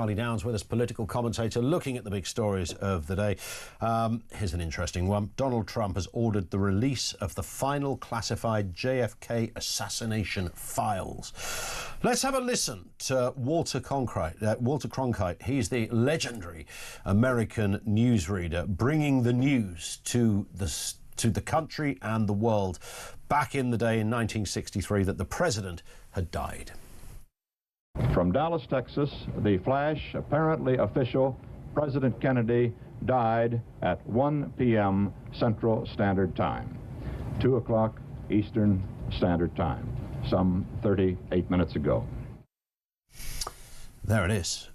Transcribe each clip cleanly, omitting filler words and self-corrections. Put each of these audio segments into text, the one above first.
Charlie Downs with us, political commentator, looking at the big stories of the day. Here's an interesting one. Donald Trump has ordered the release of the final classified JFK assassination files. Let's have a listen to Walter Cronkite. He's the legendary American newsreader, bringing the news to the country and the world back in the day in 1963 that the president had died. From Dallas, Texas, the flash, apparently official, President Kennedy died at 1 p.m. Central Standard Time, 2 o'clock Eastern Standard Time, some 38 minutes ago. There it is.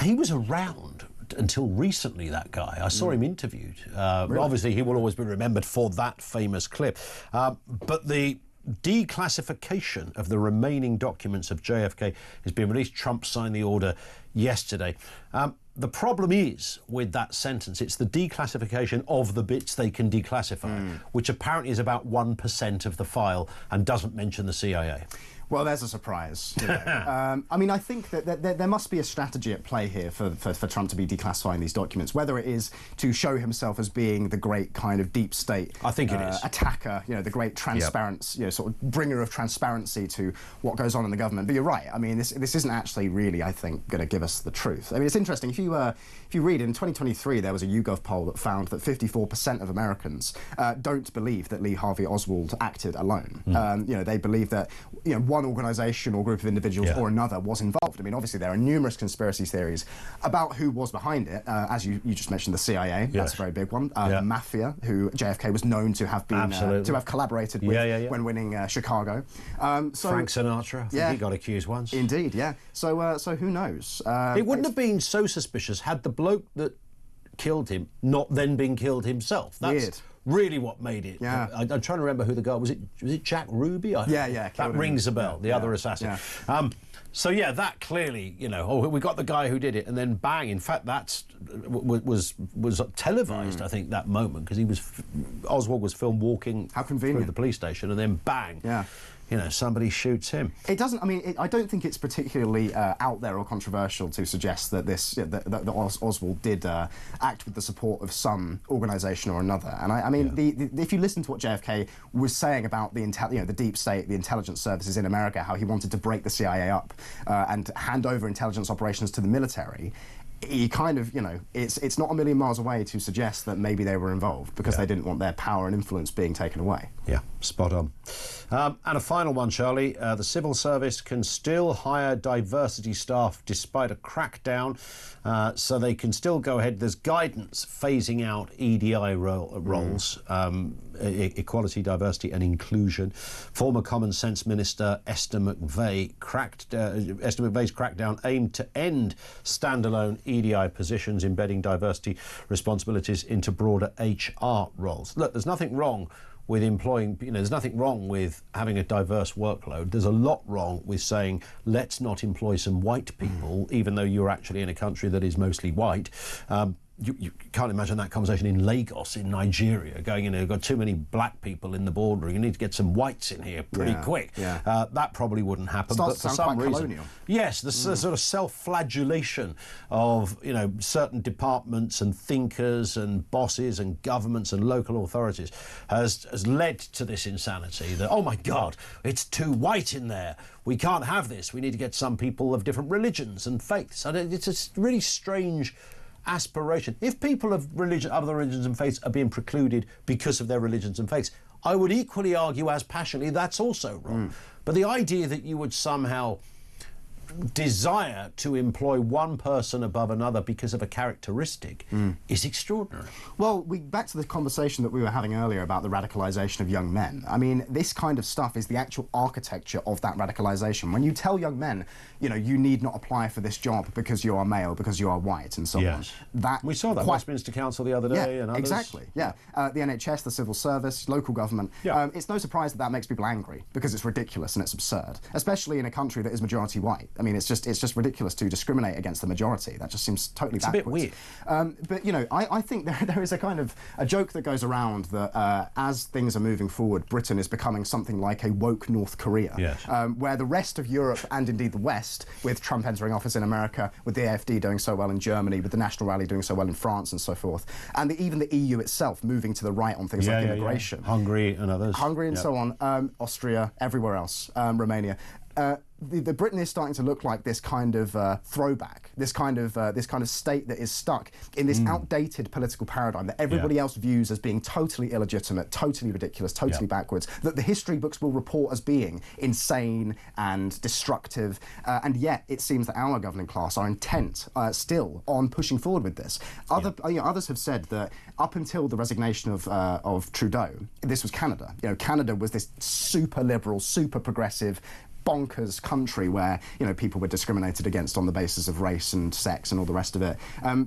He was around until recently, that guy. I saw him interviewed. Really? Obviously, he will always be remembered for that famous clip. But the declassification of the remaining documents of JFK has been released. Trump signed the order yesterday. The problem is with that sentence, it's the declassification of the bits they can declassify, which apparently is about 1% of the file and doesn't mention the CIA. Well, there's a surprise. You know. I mean, I think that there must be a strategy at play here for Trump to be declassifying these documents, whether it is to show himself as being the great kind of deep state I think it is. Attacker, you know, the great transparency, you know, sort of bringer of transparency to what goes on in the government. But you're right. I mean, this isn't actually really, I think, going to give us the truth. I mean, it's interesting. If you read in 2023, there was a YouGov poll that found that 54% of Americans don't believe that Lee Harvey Oswald acted alone. You know, they believe that, you know, one organisation or group of individuals or another was involved. I mean, obviously there are numerous conspiracy theories about who was behind it. As you just mentioned, the CIA, that's a very big one. The Mafia, who JFK was known to have been to have collaborated with when winning Chicago. So Frank Sinatra, I think he got accused once. Indeed, yeah. So who knows? It wouldn't have been so suspicious had the bloke that killed him not then been killed himself. That's weird. Really what made it. I'm trying to remember who the guy was. It Jack Ruby? Yeah. That rings a bell. The other assassin. So yeah, that clearly, you know, we got the guy who did it, and then bang. In fact, that was televised. I think that moment because Oswald was filmed walking through the police station, and then bang. You know, somebody shoots him. It doesn't. I mean, I don't think it's particularly out there or controversial to suggest that that Oswald did act with the support of some organisation or another. And I mean, if you listen to what JFK was saying about the deep state, the intelligence services in America, how he wanted to break the CIA up and hand over intelligence operations to the military. He kind of, you know, it's not a million miles away to suggest that maybe they were involved because they didn't want their power and influence being taken away. Yeah, spot on. And a final one, Charlie. The civil service can still hire diversity staff despite a crackdown, so they can still go ahead. There's guidance phasing out EDI roles, equality, diversity and inclusion. Former Common Sense Minister Esther McVey's crackdown aimed to end standalone EDI positions, embedding diversity responsibilities into broader HR roles. Look, there's nothing wrong with employing, you know, there's nothing wrong with having a diverse workload. There's a lot wrong with saying, let's not employ some white people, even though you're actually in a country that is mostly white. You can't imagine that conversation in Lagos, in Nigeria, going, you know, you've got too many black people in the boardroom, you need to get some whites in here pretty quick. That probably wouldn't happen. But for some reason, colonial. Yes, the sort of self-flagellation of, you know, certain departments and thinkers and bosses and governments and local authorities has led to this insanity that, oh my God, it's too white in there. We can't have this. We need to get some people of different religions and faiths. And it's a really strange aspiration. If people of other religions and faiths are being precluded because of their religions and faiths, I would equally argue as passionately that's also wrong. But the idea that you would somehow desire to employ one person above another because of a characteristic is extraordinary. Well, back to the conversation that we were having earlier about the radicalisation of young men. I mean, this kind of stuff is the actual architecture of that radicalisation. When you tell young men, you know, you need not apply for this job because you are male, because you are white, and so on. That we saw that Westminster Council the other day, and others. Exactly. The NHS, the civil service, local government. It's no surprise that makes people angry because it's ridiculous and it's absurd, especially in a country that is majority white. I mean, mean, it's just ridiculous to discriminate against the majority. That just seems totally backwards. It's a bit weird. But, you know, I think there is a kind of a joke that goes around that as things are moving forward, Britain is becoming something like a woke North Korea, yes. Where the rest of Europe and indeed the West, with Trump entering office in America, with the AfD doing so well in Germany, with the National Rally doing so well in France and so forth, and even the EU itself moving to the right on things like immigration. Hungary and others. Hungary and so on, Austria, everywhere else, Romania. The Britain is starting to look like this kind of throwback, this kind of state that is stuck in this outdated political paradigm that everybody else views as being totally illegitimate, totally ridiculous, totally backwards, that the history books will report as being insane and destructive, and yet it seems that our governing class are intent still on pushing forward with this. Others have said that up until the resignation of Trudeau, this was Canada. You know, Canada was this super liberal, super progressive, bonkers country where, you know, people were discriminated against on the basis of race and sex and all the rest of it.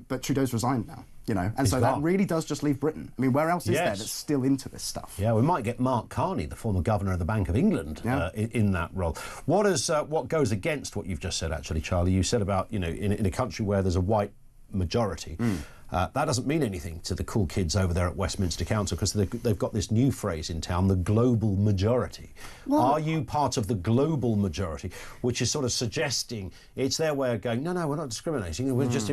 But Trudeau's resigned now, you know, and so that really does just leave Britain. I mean, where else is there that's still into this stuff? Yeah, we might get Mark Carney, the former governor of the Bank of England, in that role. What goes against what you've just said, actually, Charlie? You said about, you know, in a country where there's a white majority. That doesn't mean anything to the cool kids over there at Westminster Council, because they've got this new phrase in town, the global majority. Well, are you part of the global majority, which is sort of suggesting it's their way of going, no, we're not discriminating, we're just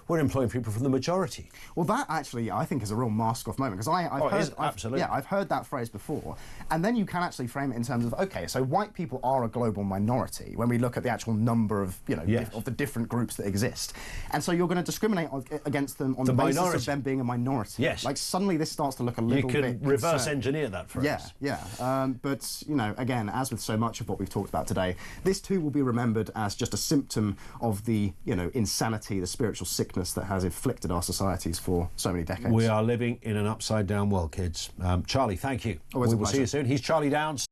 we're employing people from the majority. Well, that actually, I think, is a real mask-off moment, because I've heard that phrase before, and then you can actually frame it in terms of, okay, so white people are a global minority when we look at the actual number of, you know, of the different groups that exist, and so you're going to discriminate against them on the basis of them being a minority. Yes. Like, suddenly this starts to look a little bit... You can reverse engineer that phrase. But, you know, again, as with so much of what we've talked about today, this too will be remembered as just a symptom of the, you know, insanity, the spiritual sickness that has inflicted our societies for so many decades. We are living in an upside-down world, kids. Charlie, thank you. Always a we will see you soon. He's Charlie Downs.